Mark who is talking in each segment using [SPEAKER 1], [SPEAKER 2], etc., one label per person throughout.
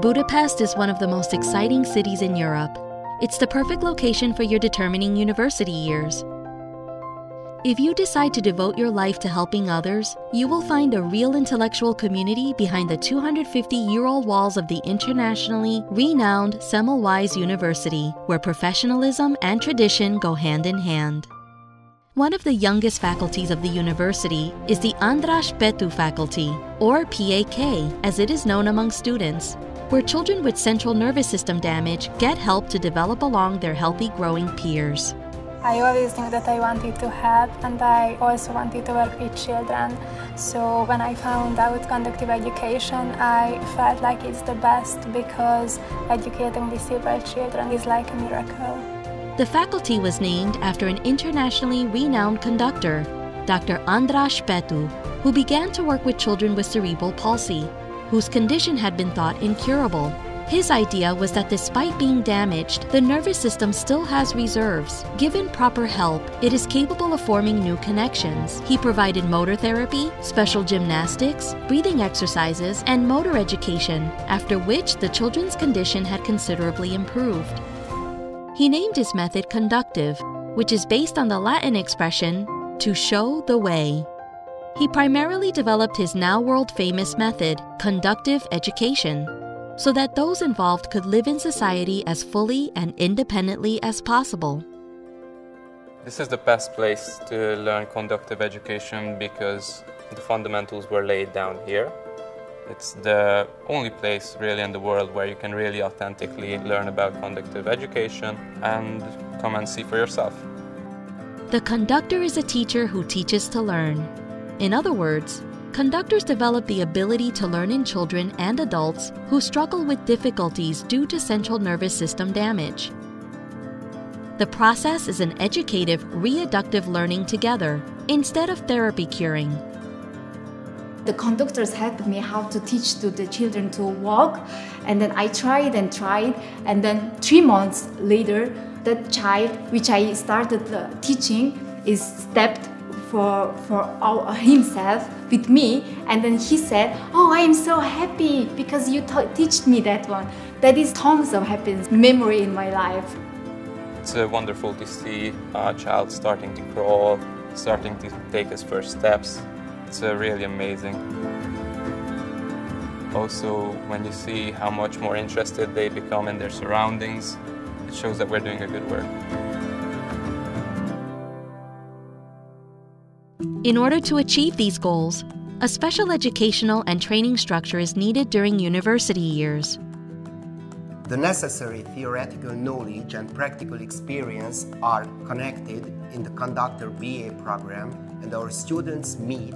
[SPEAKER 1] Budapest is one of the most exciting cities in Europe. It's the perfect location for your determining university years. If you decide to devote your life to helping others, you will find a real intellectual community behind the 250-year-old walls of the internationally renowned Semmelweis University, where professionalism and tradition go hand in hand. One of the youngest faculties of the university is the András Pető Faculty, or PAK, as it is known among students, where children with central nervous system damage get help to develop along their healthy growing peers.
[SPEAKER 2] I always knew that I wanted to help, and I also wanted to work with children. So when I found out conductive education, I felt like it's the best because educating disabled children is like a miracle.
[SPEAKER 1] The faculty was named after an internationally renowned conductor, Dr. András Pető, who began to work with children with cerebral palsy, whose condition had been thought incurable. His idea was that despite being damaged, the nervous system still has reserves. Given proper help, it is capable of forming new connections. He provided motor therapy, special gymnastics, breathing exercises, and motor education, after which the children's condition had considerably improved. He named his method conductive, which is based on the Latin expression, to show the way. He primarily developed his now world-famous method, conductive education, so that those involved could live in society as fully and independently as possible.
[SPEAKER 3] This is the best place to learn conductive education because the fundamentals were laid down here. It's the only place really in the world where you can really authentically learn about conductive education and come and see for yourself.
[SPEAKER 1] The conductor is a teacher who teaches to learn. In other words, conductors develop the ability to learn in children and adults who struggle with difficulties due to central nervous system damage. The process is an educative, readductive learning together, instead of therapy curing.
[SPEAKER 4] The conductors helped me how to teach to the children to walk, and then I tried, and then 3 months later, that child which I started teaching is stepped for himself with me, and then he said, "Oh, I am so happy because you teach me that one." That is tons of happiness, memory in my life.
[SPEAKER 3] It's wonderful to see a child starting to crawl, starting to take his first steps. It's really amazing. Also, when you see how much more interested they become in their surroundings, it shows that we're doing a good work.
[SPEAKER 1] In order to achieve these goals, a special educational and training structure is needed during university years.
[SPEAKER 5] The necessary theoretical knowledge and practical experience are connected in the Conductor BA program, and our students meet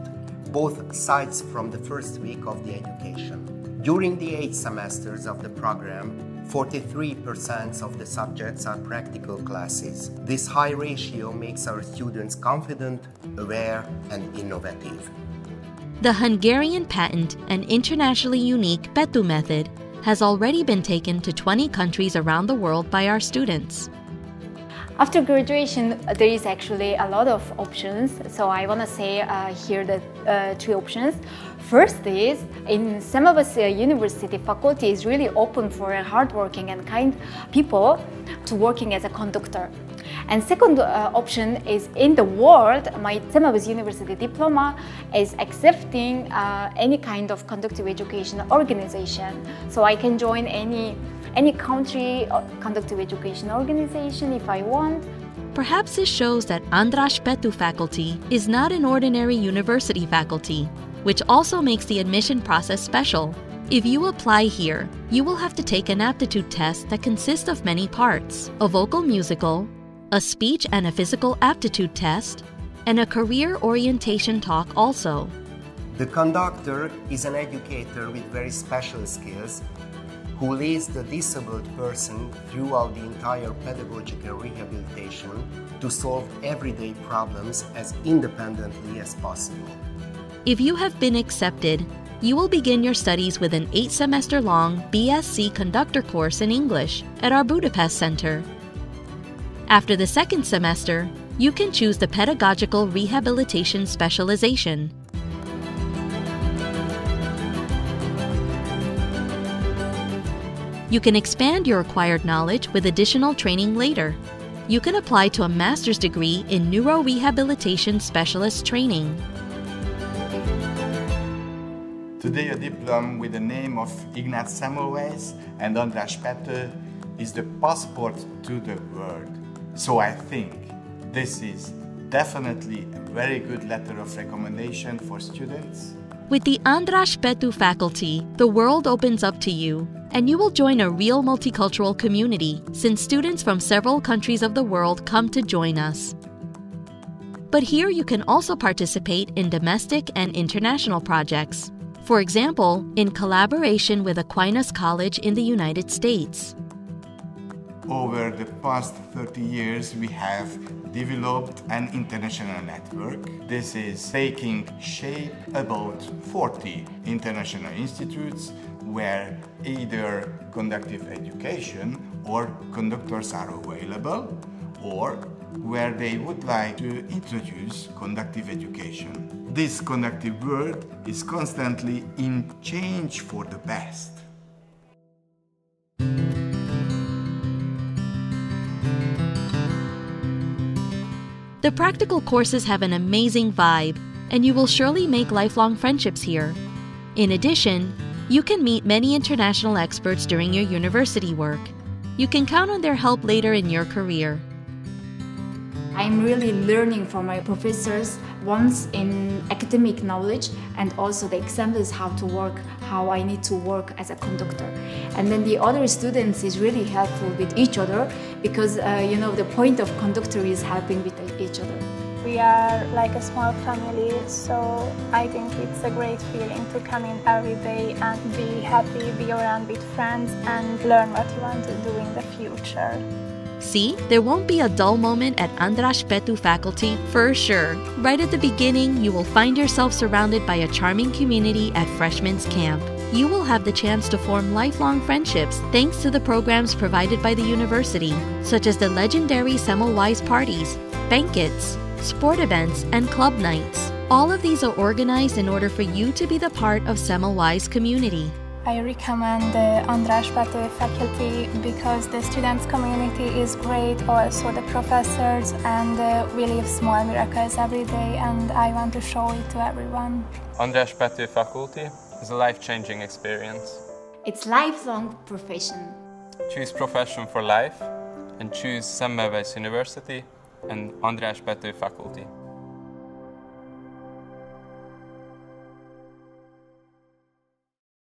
[SPEAKER 5] both sides from the first week of the education. During the 8 semesters of the program, 43% of the subjects are practical classes. This high ratio makes our students confident, aware, and innovative.
[SPEAKER 1] The Hungarian patent and internationally unique Pető method has already been taken to 20 countries around the world by our students.
[SPEAKER 4] After graduation, there is actually a lot of options, so I want to say here the 3 options. First is, in Semmelweis University faculty is really open for hardworking and kind people to working as a conductor. And second option is, in the world, my Semmelweis University diploma is accepting any kind of conductive education organization. So I can join any country conductive education organization if I want.
[SPEAKER 1] Perhaps this shows that András Pető Faculty is not an ordinary university faculty, which also makes the admission process special. If you apply here, you will have to take an aptitude test that consists of many parts: a vocal musical, a speech and a physical aptitude test, and a career orientation talk also.
[SPEAKER 5] The conductor is an educator with very special skills who leads the disabled person throughout the entire pedagogical rehabilitation to solve everyday problems as independently as possible.
[SPEAKER 1] If you have been accepted, you will begin your studies with an 8-semester-long BSc conductor course in English at our Budapest Center. After the 2nd semester, you can choose the pedagogical rehabilitation specialization. You can expand your acquired knowledge with additional training later. You can apply to a master's degree in neuro-rehabilitation specialist training.
[SPEAKER 6] Today a diploma with the name of Ignác Semmelweis and András Pető is the passport to the world. So I think this is definitely a very good letter of recommendation for students.
[SPEAKER 1] With the András Pető Faculty, the world opens up to you, and you will join a real multicultural community since students from several countries of the world come to join us. But here you can also participate in domestic and international projects. For example, in collaboration with Aquinas College in the United States.
[SPEAKER 6] Over the past 30 years, we have developed an international network. This is taking shape about 40 international institutes where either conductive education or conductors are available, or where they would like to introduce conductive education. This conductive world is constantly in change for the best.
[SPEAKER 1] The practical courses have an amazing vibe, and you will surely make lifelong friendships here. In addition, you can meet many international experts during your university work. You can count on their help later in your career.
[SPEAKER 4] I'm really learning from my professors, once in academic knowledge and also the examples how to work, how I need to work as a conductor. And then the other students is really helpful with each other because the point of conductor is helping with each other.
[SPEAKER 2] We are like a small family, so I think it's a great feeling to come in every day and be happy, be around with friends and learn what you want to do in the future.
[SPEAKER 1] See, there won't be a dull moment at András Pető Faculty for sure. Right at the beginning, you will find yourself surrounded by a charming community at Freshman's Camp. You will have the chance to form lifelong friendships thanks to the programs provided by the university, such as the legendary Semmelweis parties, banquets, sport events, and club nights. All of these are organized in order for you to be the part of Semmelweis community.
[SPEAKER 2] I recommend the András Pető Faculty because the students' community is great, also the professors, and we live small miracles every day, and I want to show it to everyone.
[SPEAKER 3] András Pető Faculty is a life-changing experience.
[SPEAKER 4] It's lifelong profession.
[SPEAKER 3] Choose profession for life and choose Semmelweis University and András Pető Faculty.